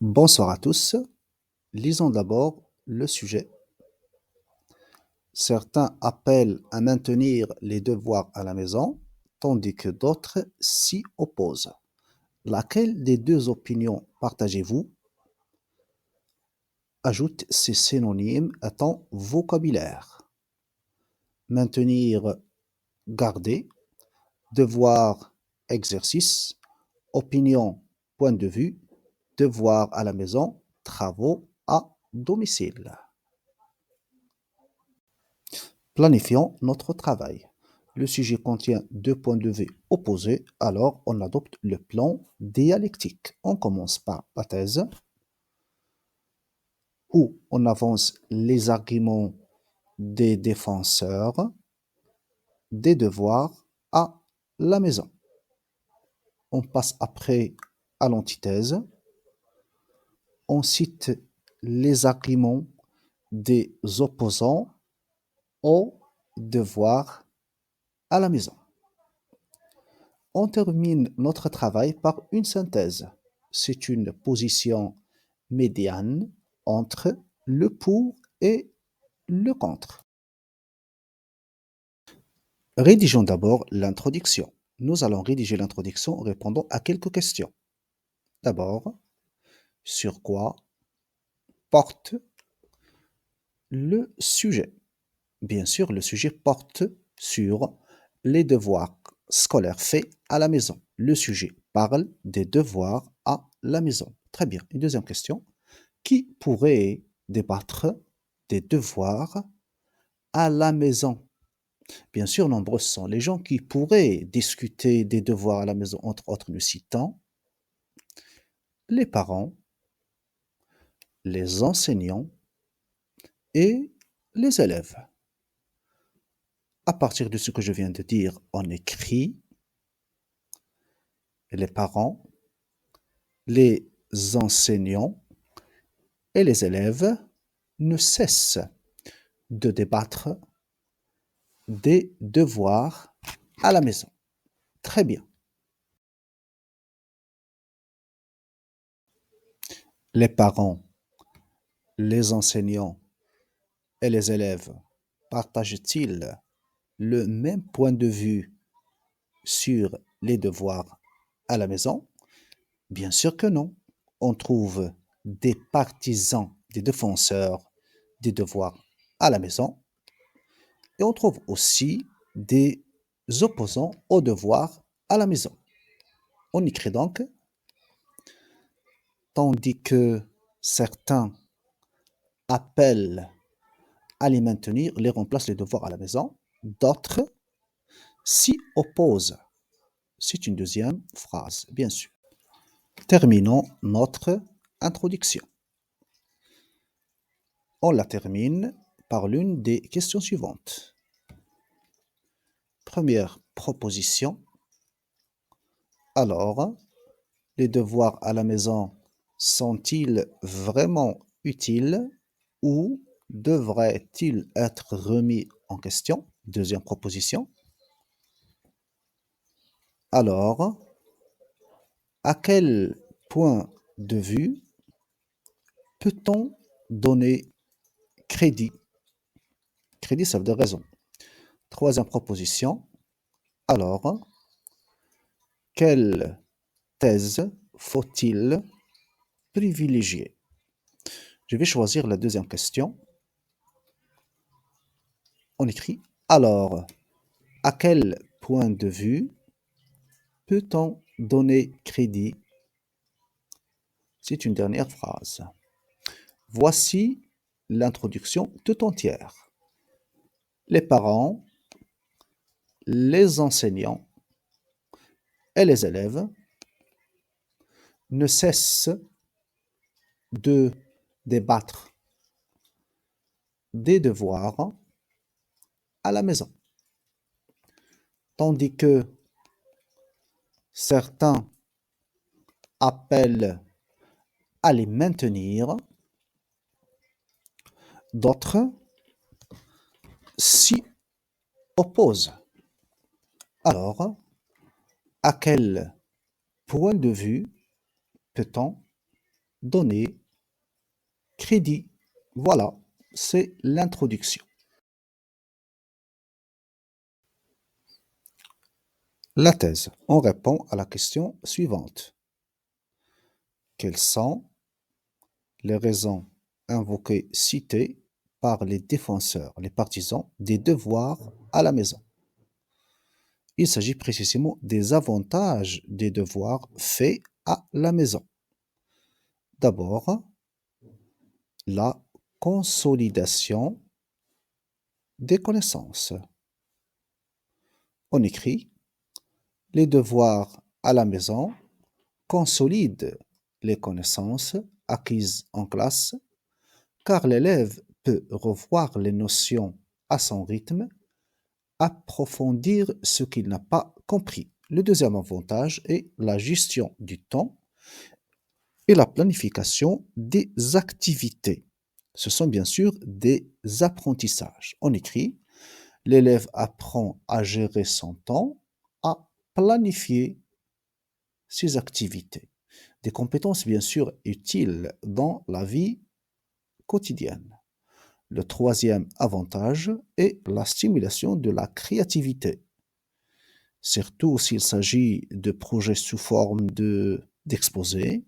Bonsoir à tous. Lisons d'abord le sujet. Certains appellent à maintenir les devoirs à la maison, tandis que d'autres s'y opposent. Laquelle des deux opinions partagez-vous? Ajoute ces synonymes à ton vocabulaire. Maintenir, garder, devoir, exercice, opinion, point de vue, devoir à la maison, travaux à domicile. Planifions notre travail. Le sujet contient deux points de vue opposés, alors on adopte le plan dialectique. On commence par la thèse, où on avance les arguments des défenseurs des devoirs à la maison. On passe après à l'antithèse. On cite les arguments des opposants aux devoirs à la maison. On termine notre travail par une synthèse. C'est une position médiane entre le pour et le contre. Rédigeons d'abord l'introduction. Nous allons rédiger l'introduction en répondant à quelques questions. D'abord, sur quoi porte le sujet? Bien sûr, le sujet porte sur les devoirs scolaires faits à la maison. Le sujet parle des devoirs à la maison. Très bien. Une deuxième question. Qui pourrait débattre des devoirs à la maison? Bien sûr, nombreux sont les gens qui pourraient discuter des devoirs à la maison, entre autres nous citons les parents, les enseignants et les élèves. À partir de ce que je viens de dire, on écrit les parents, les enseignants et les élèves ne cessent de débattre des devoirs à la maison. Très bien. Les parents, les enseignants et les élèves partagent-ils le même point de vue sur les devoirs à la maison? Bien sûr que non. On trouve des partisans, des défenseurs des devoirs à la maison et on trouve aussi des opposants aux devoirs à la maison. On écrit donc, tandis que certains appellent à les maintenir, les remplacent les devoirs à la maison, d'autres s'y opposent. C'est une deuxième phrase, bien sûr. Terminons notre introduction. On la termine par l'une des questions suivantes. Première proposition. Alors, les devoirs à la maison sont-ils vraiment utiles ou devraient-ils être remis en question? Deuxième proposition. Alors, à quel point de vue peut-on donner crédit? Crédit, ça veut dire raison. Troisième proposition. Alors, quelle thèse faut-il privilégier? Je vais choisir la deuxième question. On écrit alors, à quel point de vue peut-on donner crédit? C'est une dernière phrase. Voici l'introduction tout entière. Les parents, les enseignants et les élèves ne cessent de débattre des devoirs à la maison, tandis que certains appellent à les maintenir, d'autres s'y opposent. Alors, à quel point de vue peut-on donner crédit. Voilà, c'est l'introduction. La thèse. On répond à la question suivante. Quelles sont les raisons invoquées, citées par les défenseurs, les partisans des devoirs à la maison? Il s'agit précisément des avantages des devoirs faits à la maison. D'abord, la consolidation des connaissances. On écrit les devoirs à la maison consolident les connaissances acquises en classe, car l'élève peut revoir les notions à son rythme, approfondir ce qu'il n'a pas compris. Le deuxième avantage est la gestion du temps et la planification des activités. Ce sont bien sûr des apprentissages. On écrit, l'élève apprend à gérer son temps, à planifier ses activités. Des compétences bien sûr utiles dans la vie quotidienne. Le troisième avantage est la stimulation de la créativité, surtout s'il s'agit de projets sous forme d'exposés,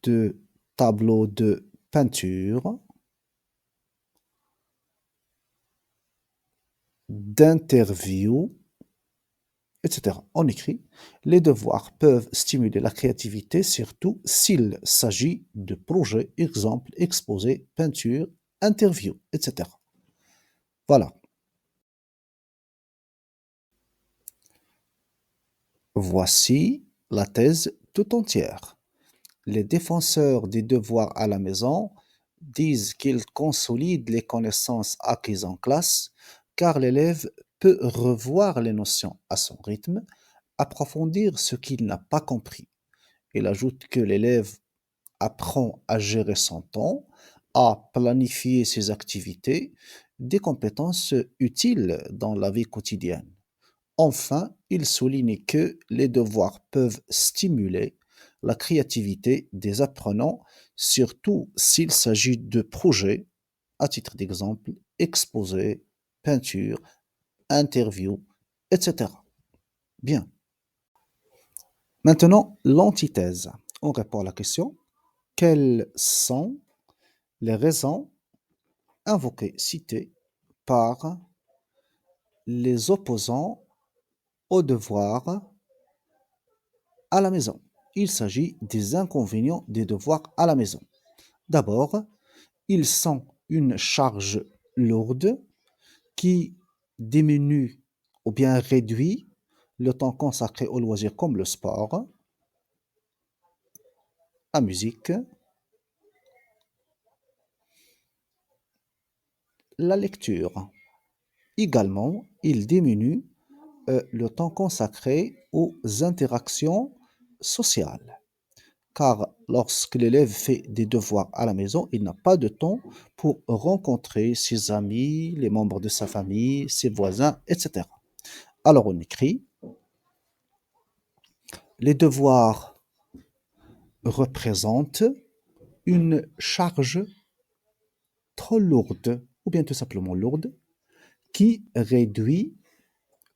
de tableaux de peinture, d'interviews, etc. On écrit, les devoirs peuvent stimuler la créativité, surtout s'il s'agit de projets, exemple, exposés, peinture, interview, etc. Voilà. Voici la thèse tout entière. Les défenseurs des devoirs à la maison disent qu'ils consolident les connaissances acquises en classe, car l'élève peut revoir les notions à son rythme, approfondir ce qu'il n'a pas compris. Il ajoute que l'élève apprend à gérer son temps, à planifier ses activités, des compétences utiles dans la vie quotidienne. Enfin, il souligne que les devoirs peuvent stimuler la créativité des apprenants, surtout s'il s'agit de projets, à titre d'exemple, exposés, peinture, interview, etc. Bien. Maintenant, l'antithèse. On répond à la question, quelles sont les raisons invoquées, citées par les opposants au devoir à la maison? Il s'agit des inconvénients des devoirs à la maison. D'abord, ils sont une charge lourde qui diminue ou bien réduit le temps consacré aux loisirs comme le sport, la musique, la lecture. Également, il diminue le temps consacré aux interactions sociales. Car lorsque l'élève fait des devoirs à la maison, il n'a pas de temps pour rencontrer ses amis, les membres de sa famille, ses voisins, etc. Alors on écrit, les devoirs représentent une charge trop lourde, ou bien tout simplement lourde, qui réduit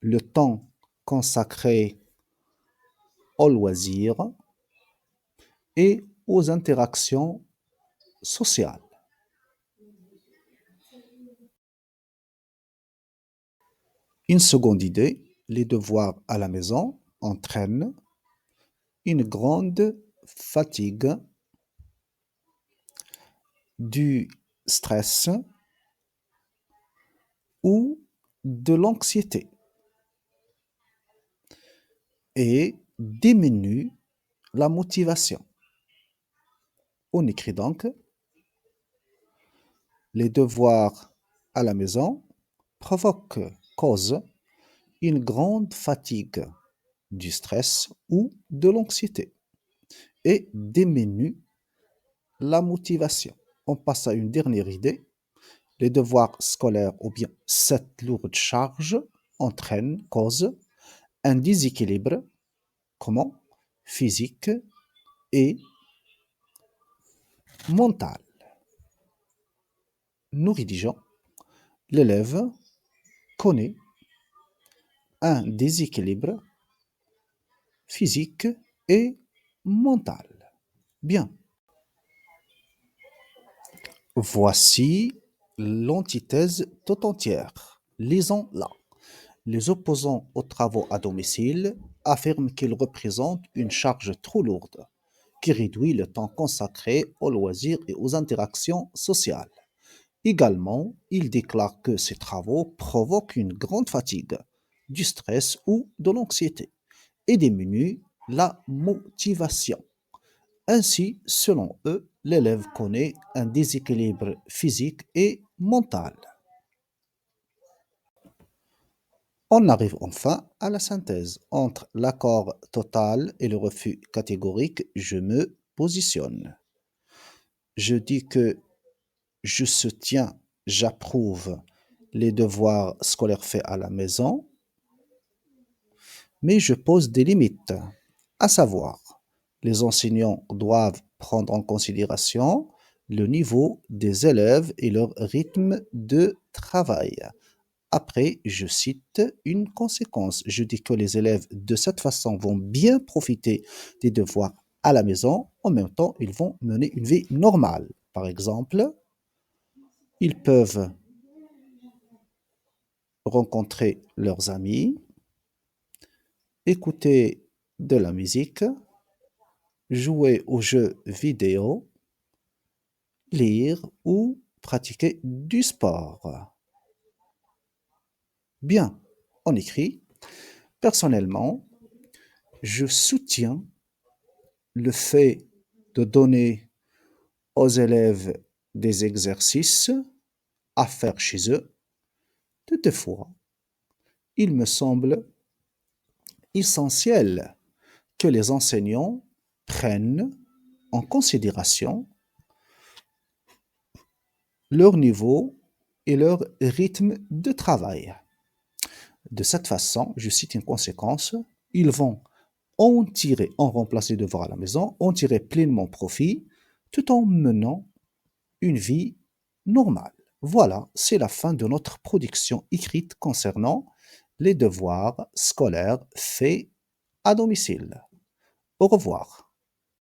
le temps consacré aux loisirs et aux interactions sociales. Une seconde idée, les devoirs à la maison entraînent une grande fatigue, du stress ou de l'anxiété et diminuent la motivation. On écrit donc, les devoirs à la maison causent une grande fatigue, du stress ou de l'anxiété et diminuent la motivation. On passe à une dernière idée. Les devoirs scolaires ou bien cette lourde charge causent un déséquilibre. Comment? physique et mentale. Nous rédigeons. L'élève connaît un déséquilibre physique et mental. Bien. Voici l'antithèse tout entière. Lisons-la. Les opposants aux travaux à domicile affirment qu'ils représentent une charge trop lourde, qui réduit le temps consacré aux loisirs et aux interactions sociales. Également, ils déclarent que ces travaux provoquent une grande fatigue, du stress ou de l'anxiété et diminuent la motivation. Ainsi, selon eux, l'élève connaît un déséquilibre physique et mental. On arrive enfin à la synthèse. Entre l'accord total et le refus catégorique, je me positionne. Je dis que je soutiens, j'approuve les devoirs scolaires faits à la maison, mais je pose des limites, à savoir, les enseignants doivent prendre en considération le niveau des élèves et leur rythme de travail. Après, je cite une conséquence. Je dis que les élèves, de cette façon, vont bien profiter des devoirs à la maison. En même temps, ils vont mener une vie normale. Par exemple, ils peuvent rencontrer leurs amis, écouter de la musique, jouer aux jeux vidéo, lire ou pratiquer du sport. Bien, on écrit. Personnellement, je soutiens le fait de donner aux élèves des exercices à faire chez eux. Toutefois, il me semble essentiel que les enseignants prennent en considération leur niveau et leur rythme de travail. De cette façon, je cite une conséquence, ils vont en remplacer les devoirs à la maison, en tirer pleinement profit, tout en menant une vie normale. Voilà, c'est la fin de notre production écrite concernant les devoirs scolaires faits à domicile. Au revoir.